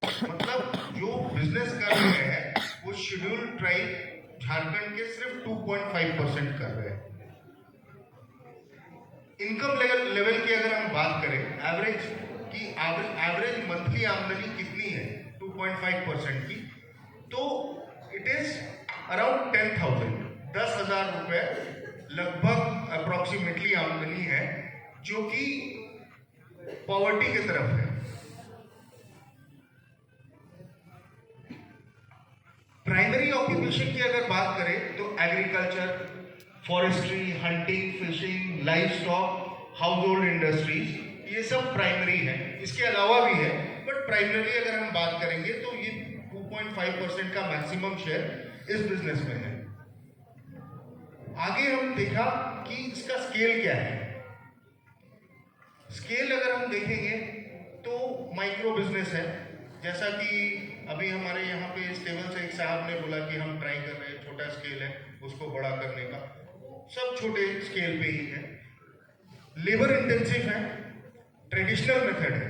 मतलब जो बिजनेस कर रहे हैं वो शेड्यूल ट्राइब झारखंड के सिर्फ 2.5% कर रहे हैं। इनकम लेवल की अगर हम बात करें, एवरेज मंथली आमदनी कितनी है 2.5% की, तो इट इज अराउंड 10,000 रुपए लगभग अप्रोक्सीमेटली आमदनी है, जो कि पॉवर्टी की तरफ है। प्राइमरी ऑक्यूपेशन की अगर बात करें तो agriculture, forestry, hunting, fishing, live stock, house hold industries, ये सब प्राइमरी है। इसके अलावा भी है, बट प्राइमरी अगर हम बात करेंगे तो ये 2.5% का मैक्सिमम शेयर इस बिजनेस में है। आगे हम देखा कि इसका स्केल क्या है। स्केल अगर हम देखेंगे तो माइक्रो बिजनेस है, जैसा कि अभी हमारे यहाँ पे इस टेबल से एक साहब ने बोला कि हम ट्राई कर रहे हैं, छोटा स्केल है उसको बड़ा करने का, सब छोटे स्केल पे ही है। लेबर इंटेंसिव है, ट्रेडिशनल मेथड है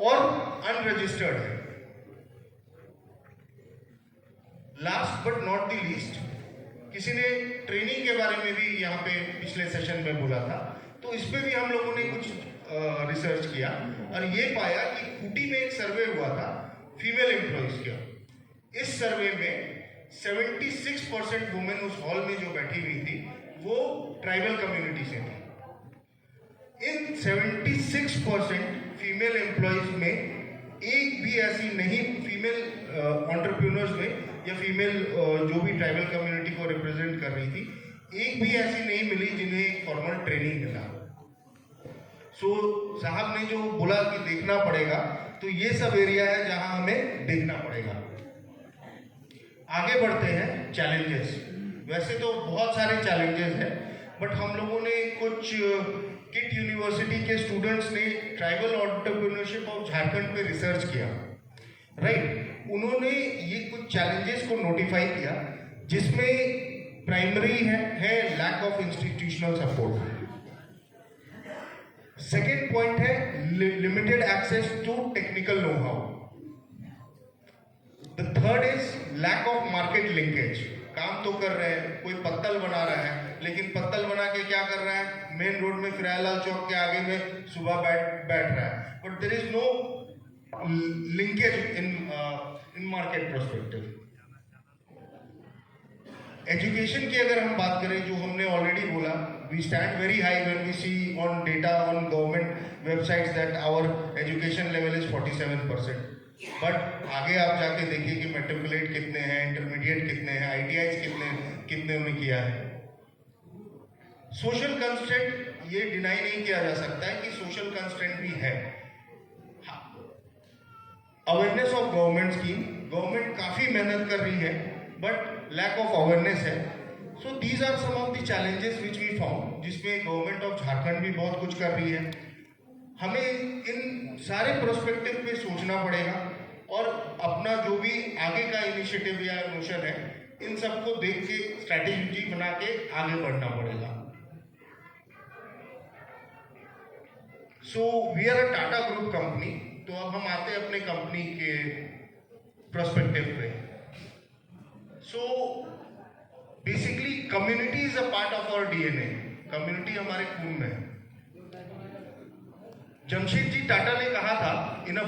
और अनरजिस्टर्ड है। Last but not the least, किसी ने ट्रेनिंग के बारे में भी यहाँ पे पिछले सेशन में बोला था, तो इस पे भी हम लोगों ने कुछ रिसर्च किया और ये पाया कि खूटी में एक सर्वे हुआ था फीमेल एम्प्लॉइज का। इस सर्वे में 76% वुमेन उस हॉल में जो बैठी हुई थी वो ट्राइबल कम्युनिटी से थी। इन 76% फीमेल एम्प्लॉइज में एक भी ऐसी नहीं, फीमेल एंटरप्रेन्योर्स में या फीमेल जो भी ट्राइबल कम्युनिटी को रिप्रेजेंट कर रही थी, एक भी ऐसी नहीं मिली जिन्हें फॉर्मल ट्रेनिंग मिला। सो साहब ने जो बोला कि देखना पड़ेगा, तो ये सब एरिया है जहां हमें देखना पड़ेगा। आगे बढ़ते हैं चैलेंजेस। वैसे तो बहुत सारे चैलेंजेस हैं, बट हम लोगों ने कुछ किट यूनिवर्सिटी के स्टूडेंट्स ने ट्राइबल एंटरप्रेन्योरशिप ऑफ झारखंड पे रिसर्च किया, राइट। उन्होंने ये कुछ चैलेंजेस को नोटिफाई किया, जिसमें प्राइमरी है lack of institutional support. Second point है limited access to technical know how. The third is lack of market linkage. काम तो कर रहे हैं, कोई पत्तल बना रहा है, लेकिन पत्तल बना के क्या कर रहा है, मेन रोड में फिरायलाल चौक के आगे में सुबह बैठ रहा है, but there is no linkage in market perspective. Education की अगर हम बात करें, जो हमने ऑलरेडी बोला, we stand very high when we see on data on government websites that our education level is 47%, but आगे आप जाके देखिए कि मेट्रिकुलेट कितने हैं, इंटरमीडिएट कितने हैं, ITIs कितने उन्हें किया है। सोशल कंस्ट्रेंट, ये डिनाई नहीं किया जा सकता है कि सोशल कंस्ट्रेंट भी है। Awareness of government scheme, government काफी मेहनत कर रही है, बट लैक ऑफ अवेयरनेस है। So these are some of the challenges which we found, जिसमें गवर्नमेंट ऑफ झारखंड भी बहुत कुछ कर रही है। हमें इन सारे प्रोस्पेक्टिव पे सोचना पड़ेगा और अपना जो भी आगे का इनिशिएटिव या नोशन है, इन सबको देख के स्ट्रैटेजी बना के आगे बढ़ना पड़ेगा। So we are a Tata group company. तो अब हम आते हैं अपने कंपनी के प्रोस्पेक्टिव पे। So basically community is a part of our DNA। Community हमारे खून में है। जमशेदजी टाटा ने कहा था, इन अ